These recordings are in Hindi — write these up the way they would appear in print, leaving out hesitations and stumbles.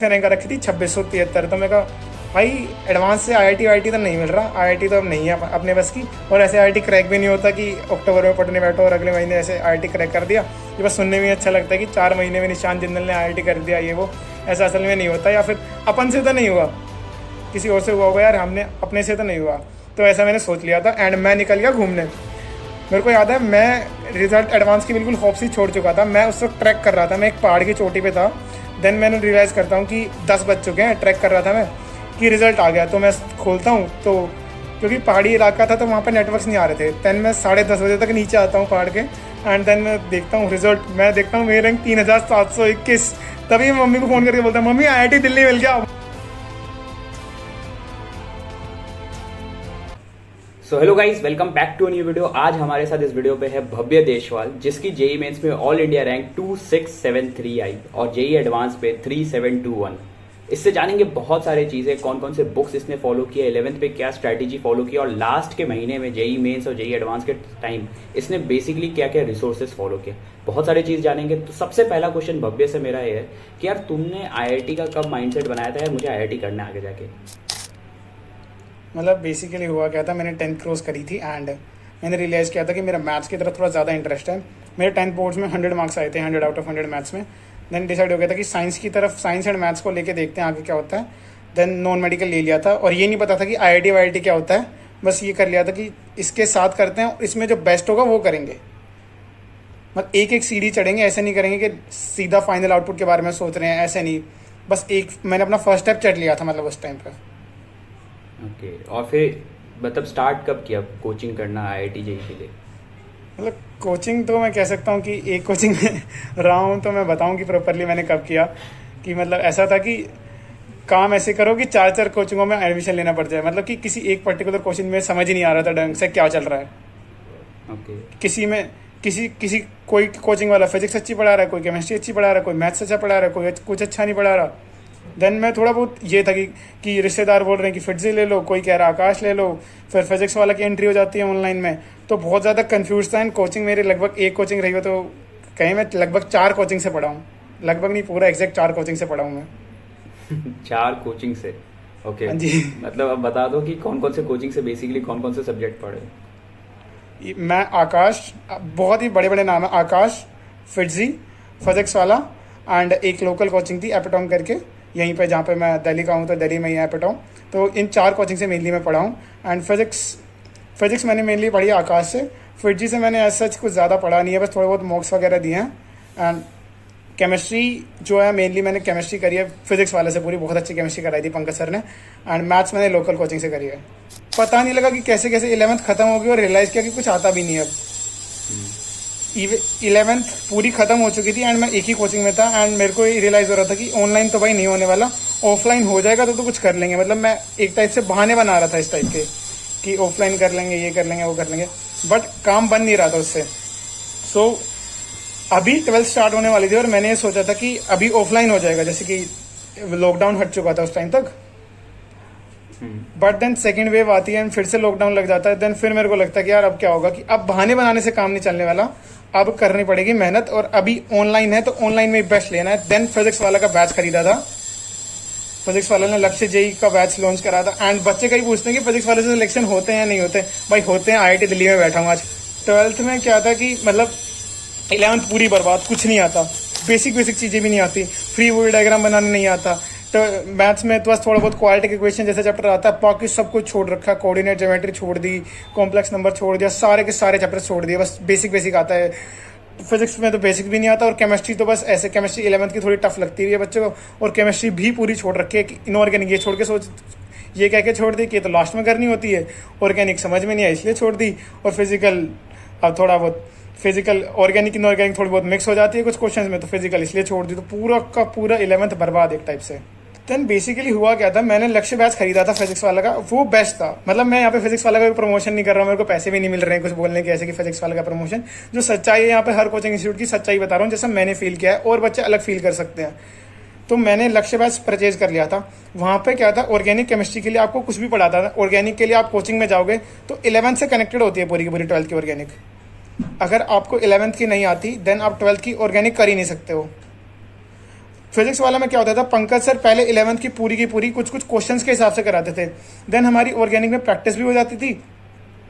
रैंक रखी थी 2673। तो मैं कहा भाई एडवांस से आईआईटी वाईटी तो नहीं मिल रहा, आईआईटी तो अब नहीं है अपने बस की। और ऐसे आईआईटी क्रैक भी नहीं होता कि अक्टूबर में पढ़ने बैठो और अगले महीने ऐसे आईआईटी क्रैक कर दिया। ये बस सुनने में अच्छा लगता है कि 4 महीने में निशान जिंदल ने आईआईटी कर दिया ये वो। ऐसा असल में नहीं होता, या फिर अपन से तो नहीं हुआ, किसी और से हुआ होगा यार, हमने अपने से तो नहीं हुआ। तो ऐसा मैंने सोच लिया था एंड मैं निकल गया घूमने। मेरे को याद है मैं रिजल्ट एडवांस की बिल्कुल होप्स ही छोड़ चुका था। मैं उस वक्त ट्रैक कर रहा था, मैं एक पहाड़ की चोटी पे था। देन मैंने रियलाइज़ करता हूँ कि 10 बज चुके हैं, ट्रैक कर रहा था मैं, कि रिजल्ट आ गया। तो मैं खोलता हूँ तो क्योंकि पहाड़ी इलाका था तो वहाँ पे नेटवर्क्स नहीं आ रहे थे। देन मैं 10:30 बजे तक नीचे आता हूँ पहाड़ के एंड देन मैं देखता हूँ रिजल्ट। मैं देखता हूँ मेरे रैंक 3721। तभी मैं मम्मी को फ़ोन करके बोलता हूँ मम्मी आईआईटी दिल्ली मिल गया। So hello guys, welcome back to new video. आज हमारे साथ इस वीडियो पे है भव्य देशवाल, जिसकी जेई मेंस में ऑल इंडिया रैंक 2673 आई और जेई एडवांस पे 3721। इससे जानेंगे बहुत सारी चीज़ें, कौन कौन से बुक्स इसने फॉलो किया, 11th पे क्या स्ट्रैटेजी फॉलो किया और लास्ट के महीने में जेई मेंस और जेई एडवांस के टाइम इसने बेसिकली क्या क्या रिसोर्सेज फॉलो किए, बहुत सारी चीज़ जानेंगे। तो सबसे पहला क्वेश्चन भव्य से मेरा ये है कि यार तुमने आईआईटी का कब माइंडसेट बनाया था यार मुझे आईआईटी करना है आगे जाके? मतलब बेसिकली हुआ क्या था, मैंने 10th क्रॉस करी थी एंड मैंने रियलाइज़ किया था कि मेरा मैथ्स की तरफ थोड़ा ज़्यादा इंटरेस्ट है। मेरे 10th बोर्ड्स में 100 मार्क्स आए थे, 100 आउट ऑफ 100 मैथ्स में। देन डिसाइड हो गया था कि साइंस की तरफ, साइंस एंड मैथ्स को लेके देखते हैं आगे क्या होता है। देन नॉन मेडिकल ले लिया था और ये नहीं पता था कि आईआईटी वाईआईटी क्या होता है। बस ये कर लिया था कि इसके साथ करते हैं, इसमें जो बेस्ट होगा वो करेंगे। मतलब एक एक सीढ़ी चढ़ेंगे, ऐसे नहीं करेंगे कि सीधा फाइनल आउटपुट के बारे में सोच रहे हैं, ऐसे नहीं। बस एक मैंने अपना फर्स्ट स्टेप चढ़ लिया था मतलब उस टाइम पर। ओके, और फिर मतलब स्टार्ट कब किया कोचिंग करना आईआईटी जेई के लिए? मतलब कोचिंग तो मैं कह सकता हूँ कि एक कोचिंग में रहा हूँ, तो मैं बताऊँ कि प्रॉपरली मैंने कब किया। कि मतलब ऐसा था कि काम ऐसे करो कि 4 कोचिंगों में एडमिशन लेना पड़ जाए। मतलब कि किसी एक पर्टिकुलर कोचिंग में समझ ही नहीं आ रहा था ढंग से क्या चल रहा है। ओके। किसी में किसी कोई कोचिंग वाला फिजिक्स अच्छी पढ़ा रहा है, कोई केमिस्ट्री अच्छी पढ़ा रहा है, कोई मैथ्स अच्छा पढ़ा रहा है, कोई कुछ अच्छा नहीं पढ़ा रहा। देन मैं थोड़ा बहुत ये था कि रिश्तेदार बोल रहे हैं कि फिटजी ले लो, कोई कह रहा आकाश ले लो, फिर फिजिक्स वाला की एंट्री हो जाती है ऑनलाइन में। तो बहुत ज़्यादा कंफ्यूज था। एंड कोचिंग मेरी लगभग एक कोचिंग रही हो तो कहीं मैं लगभग 4 कोचिंग से पढ़ा हूँ। लगभग नहीं, पूरा एग्जैक्ट 4 कोचिंग से पढ़ा हूँ मैं। 4 कोचिंग से? ओके। हाँ जी। मतलब अब बता दो कि कौन कौन से कोचिंग से बेसिकली कौन कौन से सब्जेक्ट पढ़े? मैं आकाश, बहुत ही बड़े बड़े नाम है, आकाश, फिटजी, फिजिक्स वाला एंड एक लोकल कोचिंग थी एपिटॉम करके, यहीं पे जहाँ पे मैं दिल्ली का हूँ तो दिल्ली में ही है एपिटॉम। तो इन 4 कोचिंग से मेनली मैं पढ़ा हूँ। एंड फिजिक्स मैंने मेनली पढ़ी आकाश से। फिटजी से मैंने ऐसा कुछ ज़्यादा पढ़ा नहीं है, बस थोड़े बहुत मॉक्स वगैरह दिए हैं। एंड केमिस्ट्री जो है मेनली मैंने केमिस्ट्री करी है फिजिक्स वाले से, पूरी बहुत अच्छी केमिस्ट्री कराई थी पंकज सर ने। एंड मैथ्स मैंने लोकल कोचिंग से करी है। पता नहीं लगा कि कैसे कैसे 11th खत्म हो गई और रियलाइज़ किया कि कुछ आता भी नहीं है अब। 11th पूरी खत्म हो चुकी थी एंड मैं एक ही कोचिंग में था। एंड मेरे को रियलाइज़ हो रहा था कि ऑनलाइन तो भाई नहीं होने वाला, ऑफलाइन हो जाएगा तो कुछ कर लेंगे। मतलब मैं एक टाइप से बहाने बना रहा था इस टाइप के कि ऑफलाइन कर लेंगे, ये कर लेंगे, वो कर लेंगे, बट काम बन नहीं रहा था उससे। सो अभी 12th स्टार्ट होने वाली थी और मैंने ये सोचा था कि अभी ऑफलाइन हो जाएगा, जैसे कि लॉकडाउन हट चुका था उस टाइम तक। बट देन सेकेंड वेव आती है एंड फिर से लॉकडाउन लग जाता है। देन फिर मेरे को लगता है कि यार अब क्या होगा, कि अब बहाने बनाने से काम नहीं चलने वाला, अब करनी पड़ेगी मेहनत। और अभी ऑनलाइन है तो ऑनलाइन में ही बेस्ट लेना है। देन फिजिक्स वाला का बैच खरीदा था। फिजिक्स वाले ने लक्ष्य जेई का बैच लॉन्च करा था। एंड बच्चे कई पूछते हैं कि फिजिक्स वाले से सिलेक्शन होते हैं या नहीं होते। भाई होते हैं, आईआईटी दिल्ली में बैठा हूँ आज। 12th में क्या था कि मतलब 11th पूरी बर्बाद, कुछ नहीं आता, बेसिक चीज़ें भी नहीं आती, फ्री वोल डायग्राम बनाने नहीं आता। तो मैथ्स में तो बस थोड़ा बहुत क्वाड्रेटिक इक्वेशन जैसा चैप्टर आता है, बाकी सब कुछ छोड़ रखा। कोऑर्डिनेट ज्योमेट्री छोड़ दी, कॉम्प्लेक्स नंबर छोड़ दिया, सारे के सारे चैप्टर छोड़ दिए, बस बेसिक आता है। फिजिक्स में तो बेसिक भी नहीं आता और केमिस्ट्री तो बस ऐसे, केमिस्ट्री 11th की थोड़ी टफ लगती है बच्चों को। और केमिस्ट्री भी पूरी छोड़ रखी है कि इनऑर्गेनिक, ये छोड़ के ये कह के छोड़ दी कि तो लास्ट में करनी होती है। ऑर्गेनिक समझ में नहीं आई इसलिए छोड़ दी। और फिजिकल अब थोड़ा बहुत, फिजिकल ऑर्गेनिक इनऑर्गेनिक थोड़ी बहुत मिक्स हो जाती है कुछ क्वेश्चंस में, तो फिजिकल इसलिए छोड़ दी। तो पूरा का पूरा 11th बर्बाद एक टाइप से। देन बेसिकली हुआ क्या था, मैंने लक्ष्य बैच खरीदा था फिजिक्स वाला का, वो बेस्ट था। मतलब मैं यहाँ पे फिजिक्स वाला का प्रमोशन नहीं कर रहा हूँ, मेरे को पैसे भी नहीं मिल रहे हैं कुछ बोलने के ऐसे कि फिजिक्स वाला का प्रमोशन। जो सच्चाई है यहाँ पे, हर कोचिंग इंस्टीट्यूट की सच्चाई बता रहा हूँ, जैसा मैंने फील किया है और बच्चे अलग फील कर सकते हैं। तो मैंने लक्ष्य बैच परचेज कर लिया था। वहाँ पे क्या था, ऑर्गेनिक केमिस्ट्री के लिए आपको कुछ भी पढ़ाता था। ऑर्गेनिक के लिए आप कोचिंग में जाओगे तो 11th से कनेक्टेड होती है पूरी की पूरी 12th की ऑर्गेनिक। अगर आपको 11th की नहीं आती देन आप 12th की ऑर्गेनिक कर ही नहीं सकते हो। फिजिक्स वाला में क्या होता था, पंकज सर पहले 11th की पूरी कुछ क्वेश्चंस के हिसाब से कराते थे, देन हमारी ऑर्गेनिक में प्रैक्टिस भी हो जाती थी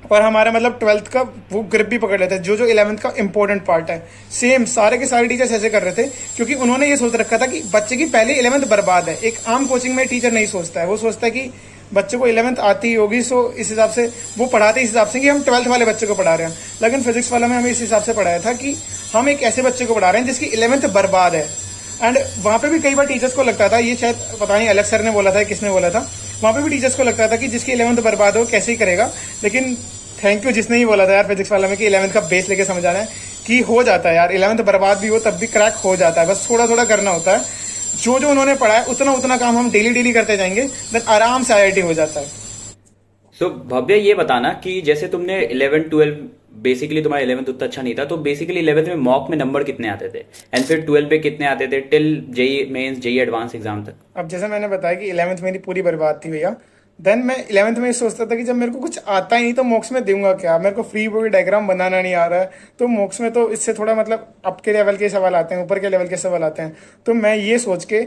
और हमारा मतलब 12th का वो ग्रिप भी पकड़ लेते थे, जो 11th का इंपॉर्टेंट पार्ट है। सेम सारे के सारे टीचर्स ऐसे कर रहे थे, क्योंकि उन्होंने ये सोच रखा था कि बच्चे की पहले 11th बर्बाद है। एक आम कोचिंग में टीचर नहीं सोचता है, वो सोचता है कि बच्चे को 11th आती होगी, सो इस हिसाब से वो पढ़ाते इस हिसाब से कि हम 12th वाले बच्चे को पढ़ा रहे हैं। लेकिन फिजिक्स वाला में हमें इस हिसाब से पढ़ाया था कि हम एक ऐसे बच्चे को पढ़ा रहे हैं जिसकी 11th बर्बाद है। एंड वहाँ पे भी कई बार टीचर्स को लगता था, ये शायद पता नहीं अलग सर ने बोला था किसने बोला था, वहाँ पे भी टीचर्स को लगता था कि जिसकी 11th बर्बाद हो कैसे ही करेगा। लेकिन थैंक यू जिसने ही बोला था यार फिजिक्स वाला में कि 11th का बेस लेके समझाना है कि हो जाता है यार, 11th बर्बाद भी हो तब भी क्रैक हो जाता है, बस थोड़ा थोड़ा करना होता है। जो जो उन्होंने पढ़ा है उतना काम हम डेली करते जाएंगे, देन आराम से IIT हो जाता है। सो भव्य ये बताना कि जैसे तुमने 11 12 बेसिकली तुम्हारा 11th उतना अच्छा नहीं था, तो बेसिकली 11th में मॉक में नंबर कितने आते थे एंड फिर 12 पे कितने आते थे till JEE mains JEE advance exam तक? अब जैसे मैंने बताया कि 11th मेरी पूरी बर्बाद थी भैया, देन मैं 11th में सोचता था कि जब मेरे को कुछ आता ही नहीं तो मॉक्स में दूंगा क्या, मेरे को फ्री बॉडी डायग्राम बनाना नहीं आ रहा है, तो मॉक्स में तो इससे थोड़ा मतलब अप के लेवल के सवाल आते हैं, ऊपर के लेवल के सवाल आते हैं। तो मैं ये सोच के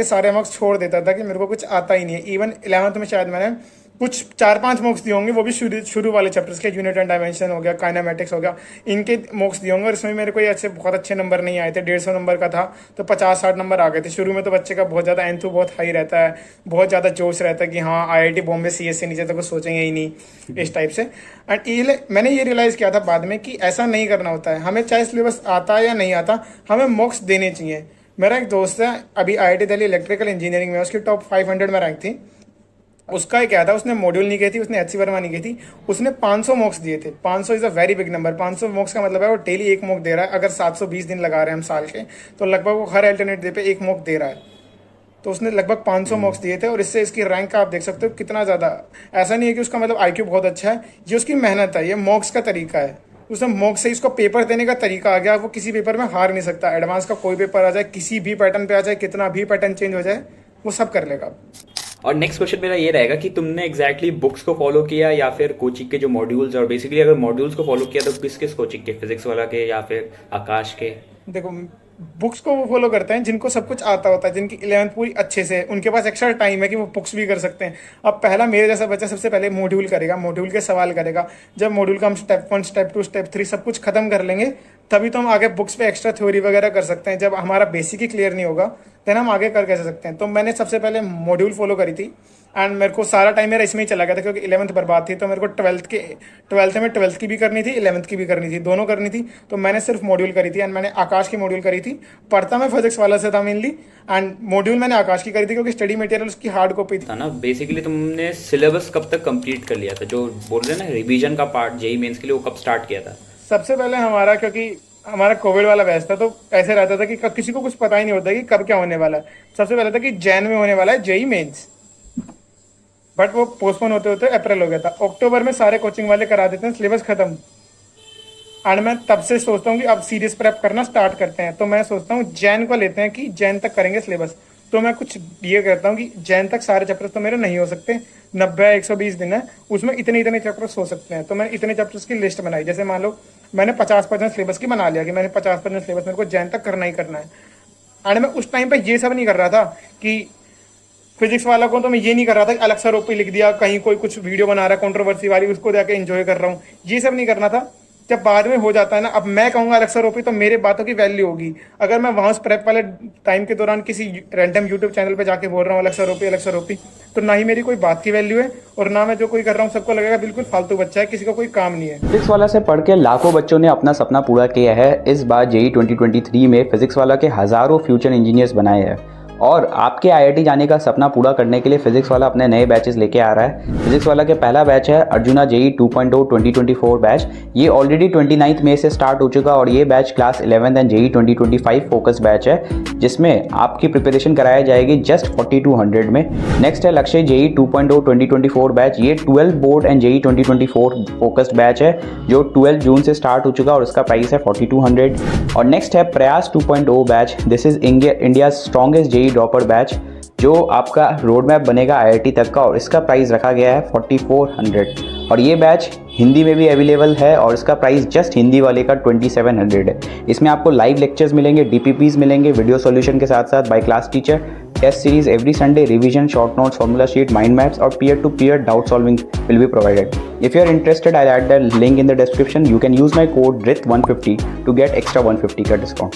सारे मार्क्स छोड़ देता था कि मेरे को कुछ आता ही नहीं है। इवन 11th में शायद मैंने कुछ 4-5 मॉक्स दिए होंगे, वो भी शुरू वाले चैप्टर्स के, यूनिट एंड डायमेंशन हो गया, काइनेमेटिक्स हो गया, इनके मॉक्स दिए होंगे। और इसमें मेरे को ऐसे बहुत अच्छे नंबर नहीं आए थे, 150 नंबर का था तो 50-60 नंबर आ गए थे। शुरू में तो बच्चे का बहुत ज़्यादा एंथू बहुत हाई रहता है, बहुत ज़्यादा जोश रहता है कि हाँ IIT बॉम्बे CS से नीचे तो कुछ सोचेंगे ही नहीं, इस टाइप से। एंड मैंने ये रियलाइज़ किया था बाद में कि ऐसा नहीं करना होता है, हमें चाहे सिलेबस आता है या नहीं आता, हमें मॉक्स देने चाहिए। मेरा एक दोस्त है अभी IIT दिल्ली इलेक्ट्रिकल इंजीनियरिंग में, उसकी टॉप 500 में रैंक थी। उसका क्या था, उसने मॉड्यूल नहीं की थी, उसने HC वर्मा नहीं की थी, उसने 500 मॉक्स दिए थे। 500 is a very big number. 500 मॉक्स का मतलब है वो डेली एक मॉक दे रहा है। अगर 720 दिन लगा रहे हैं हम साल के, तो लगभग वो हर अल्टरनेट डे पे एक मॉक दे रहा है। तो उसने लगभग 500 मॉक्स दिए थे और इससे इसकी रैंक का आप देख सकते हो कितना ज़्यादा। ऐसा नहीं है कि उसका मतलब IQ बहुत अच्छा है, ये उसकी मेहनत है, ये मॉक्स का तरीका है। उसने मॉक से इसको पेपर देने का तरीका आ गया, वो किसी पेपर में हार नहीं सकता। एडवांस का कोई पेपर आ जाए, किसी भी पैटर्न पे आ जाए, कितना भी पैटर्न चेंज हो जाए, वो सब कर लेगा। और नेक्स्ट क्वेश्चन मेरा ये रहेगा कि तुमने एग्जैक्टली बुक्स को फॉलो किया या फिर कोचिंग के जो मॉड्यूल्स, और बेसिकली अगर मॉड्यूल्स को फॉलो किया तो किस कोचिंग के, फिजिक्स वाला के या फिर आकाश के? देखो बुक्स को वो फॉलो करते हैं जिनको सब कुछ आता होता है, जिनकी 11th पूरी अच्छे से, उनके पास एक्स्ट्रा टाइम है कि वो बुक्स भी कर सकते हैं। अब पहला मेरे जैसा बच्चा सबसे पहले मॉड्यूल करेगा, मॉड्यूल के सवाल करेगा। जब मॉड्यूल का हम स्टेप 1 स्टेप 2 स्टेप 3 सब कुछ खत्म कर लेंगे, तभी तो हम आगे बुक्स पे एक्स्ट्रा थ्योरी वगैरह कर सकते हैं। जब हमारा बेसिक ही क्लियर नहीं होगा, देन हम आगे कर कैसे सकते हैं। तो मैंने सबसे पहले मॉड्यूल फॉलो करी थी एंड मेरे को सारा टाइम मेरा इसमें ही चला गया था, क्योंकि 11th बर्बाद थी। तो मेरे को 12th में 12th की भी करनी थी, 11th की भी करनी थी, दोनों करनी थी। तो मैंने सिर्फ मॉड्यूल करी थी एंड मैंने आकाश की मॉड्यूल करी थी। पढ़ता मैं फिजिक्स वाला से था मेनली, एंड मॉड्यूल मैंने आकाश की करी थी क्योंकि स्टडी मटेरियल उसकी हार्ड कॉपी थी ना। बेसिकली तुमने सिलेबस कब तक कंप्लीट कर लिया था, जो बोल रहे हैं ना रिवीजन का पार्ट जेई मेंस के लिए, वो कब स्टार्ट किया था? सबसे पहले हमारा, क्योंकि हमारा कोविड वाला बैच था, तो ऐसे रहता था कि किसी को कुछ पता ही नहीं होता कि कब क्या होने वाला है। सबसे पहले था कि जैन में होने वाला है जेई मेंस, बट वो पोस्टपोन होते होते अप्रैल हो गया था। अक्टूबर में सारे कोचिंग वाले करा देते हैं सिलेबस खत्म, एंड मैं तब से सोचता हूँ कि अब सीरियस प्रेप करना स्टार्ट करते हैं। तो मैं सोचता हूँ जैन को लेते हैं कि जैन तक करेंगे सिलेबस। तो मैं कुछ ये करता हूँ कि जैन तक सारे चैप्टर्स तो मेरे नहीं हो सकते, 90-120 दिन है, उसमें इतने चैप्टर्स हो सकते हैं। तो मैंने इतने चैप्टर्स की लिस्ट बनाई। जैसे मान लो मैंने 50% सिलेबस की बना लिया कि मैंने 50% सिलेबस मेरे को जैन तक करना ही करना है। एंड मैं उस टाइम पे ये सब नहीं कर रहा था कि फिजिक्स वाला को, तो मैं ये नहीं कर रहा था कि अलग सा ओपी लिख दिया, कहीं कोई कुछ वीडियो बना रहा है कंट्रोवर्सी वाली, उसको जाके एंजॉय कर रहा हूँ, ये सब नहीं करना था। जब बाद में हो जाता है ना, अब मैं कहूँगा अलग सा ओपी, तो मेरे बातों की वैल्यू होगी। अगर मैं वहाँ प्रेप वाले टाइम के दौरान किसी रैंडम यूट्यूब चैनल पे जाके बोल रहा हूँ अलग सा ओपी, तो ना ही मेरी कोई बात की वैल्यू है, और ना मैं जो कोई कर रहा हूँ सबको लगेगा बिल्कुल फालतू बच्चा है, किसी का कोई काम नहीं है। फिजिक्स वाला से पढ़ के लाखों बच्चों ने अपना सपना पूरा किया है। इस बार जेई 2023 में फिजिक्स वाला के हजारों फ्यूचर इंजीनियर्स बनाए हैं, और आपके IIT जाने का सपना पूरा करने के लिए फिजिक्स वाला अपने नए बैचेस लेके आ रहा है। फिजिक्स वाला के पहला बैच है अर्जुना जेई 2.0 2024 बैच। ये ऑलरेडी 29 मई से स्टार्ट हो चुका, और ये batch class 11 and JEE 2025 focus batch है, जिसमें आपकी प्रिपरेशन कराई जाएगी जस्ट 4200 में। नेक्स्ट है लक्ष्य जेई 2.0 2024 बैच। ये 12 board and JEE 2024 focused batch है, जो 12 जून से स्टार्ट हो चुका, और इसका प्राइस है 4200। और नेक्स्ट है Prayas 2.0 batch. This is India strongest JEE dropper batch, जो आपका रोड मैप बनेगा IIT तक का, और इसका प्राइस रखा गया है 4400। और ये बैच हिंदी में भी अवेलेबल है और इसका प्राइस जस्ट हिंदी वाले का 2700 है। इसमें आपको लाइव लेक्चर्स मिलेंगे, डीपीपीज मिलेंगे, वीडियो सॉल्यूशन के साथ साथ by class teacher, test series every Sunday, revision, short notes, formula sheet, mind maps और peer to peer doubt solving will be provided. If you are interested, I'll add the link in the description. You can use my code RIT150 to get extra 150 का डिस्काउंट।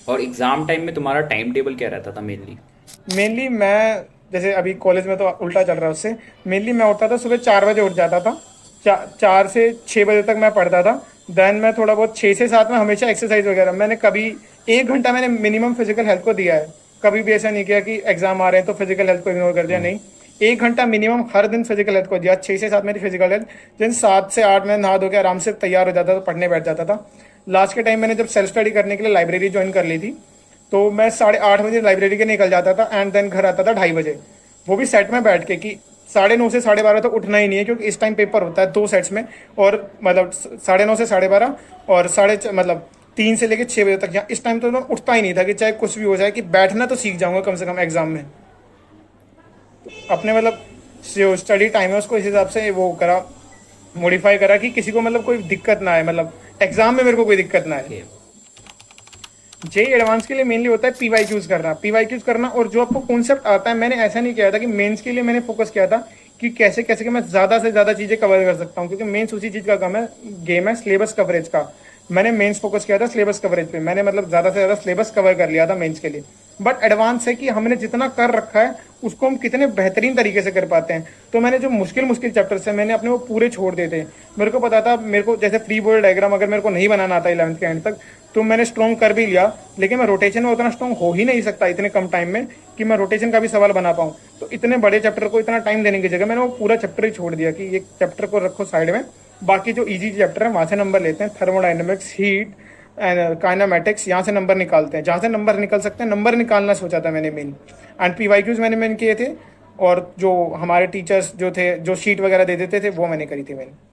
और एग्जाम टाइम में तुम्हारा टाइम टेबल क्या रहता था मेनली मैं जैसे अभी कॉलेज में तो उल्टा चल रहा है उससे। मेनली मैं उठता था सुबह 4 बजे उठ जाता था, 4 से 6 बजे तक मैं पढ़ता था। देन मैं थोड़ा बहुत 6 से 7 में हमेशा एक्सरसाइज वगैरह, मैंने कभी 1 घंटा मैंने मिनिमम फिजिकल हेल्थ को दिया है। कभी भी ऐसा नहीं किया कि एग्जाम आ रहे हैं तो फिजिकल हेल्थ को इग्नोर कर दिया, नहीं। 1 घंटा मिनिमम हर दिन फिजिकल हेल्थ को दिया। 6 से 7 मेरी फिजिकल हेल्थ, दिन 7 से 8 में नहा धो के आराम से तैयार हो जाता था, पढ़ने बैठ जाता था। लास्ट के टाइम मैंने जब सेल्फ स्टडी करने के लिए लाइब्रेरी ज्वाइन कर ली थी, तो मैं 8:30 बजे लाइब्रेरी के निकल जाता था एंड देन घर आता था 2:30 बजे, वो भी सेट में बैठ के कि 9:30 से 12:30 तक उठना ही नहीं है, क्योंकि इस टाइम पेपर होता है 2 सेट्स में। और मतलब 9:30 से 12:30 और 3 से लेकर 6 बजे तक, यहाँ इस टाइम तो मैं उठता ही नहीं था कि चाहे कुछ भी हो जाए, कि बैठना तो सीख जाऊंगा कम से कम एग्जाम में। अपने मतलब जो स्टडी टाइम है उसको इस हिसाब से वो करा, मॉडिफाई करा कि किसी को मतलब कोई दिक्कत ना आए, मतलब एग्जाम में मेरे को कोई दिक्कत ना आए। जेई एडवांस के लिए मेनली होता है पीवाईक्यूज करना और जो आपको कॉन्सेप्ट आता है। मैंने ऐसा नहीं किया था कि मेंस के लिए मैंने फोकस किया था कि कैसे कैसे कि मैं ज़्यादा से ज़्यादा चीज़ें कवर कर सकता हूँ, क्योंकि मेंस उसी चीज़ का गेम है सिलेबस कवरेज का। मैंने मेंस फोकस किया था सिलेबस कवरेज पे, मैंने मतलब ज़्यादा से ज़्यादा सिलेबस कवर कर लिया था मेंस के लिए। बट एडवांस है कि हमने जितना कर रखा है उसको हम कितने बेहतरीन तरीके से कर पाते हैं। तो मैंने जो मुश्किल चैप्टर्स है मैंने अपने वो पूरे छोड़ दिए थे। मेरे को पता था, मेरे को जैसे फ्री बॉडी डायग्राम अगर मेरे को नहीं बनाना आता 11th के एंड तक, तो मैंने स्ट्रॉन्ग कर भी लिया, लेकिन मैं रोटेशन में उतना स्ट्रॉन्ग हो ही नहीं सकता इतने कम टाइम में कि मैं रोटेशन का भी सवाल बना पाऊँ। तो इतने बड़े चैप्टर को इतना टाइम देने की जगह मैंने वो पूरा चैप्टर ही छोड़ दिया कि ये चैप्टर को रखो साइड में, बाकी जो इजी चैप्टर है वहाँ से नंबर लेते हैं। थर्मोडाइनमिक्स, हीट एंड काइनेमेटिक्स, यहाँ से नंबर निकालते हैं, जहाँ से नंबर निकल सकते हैं नंबर निकालना सोचा था मैंने मेन। एंड पीवाईक्यूज मैंने मेन किए थे, और जो हमारे टीचर्स जो थे जो शीट वगैरह दे देते थे वो मैंने करी थी मैंने।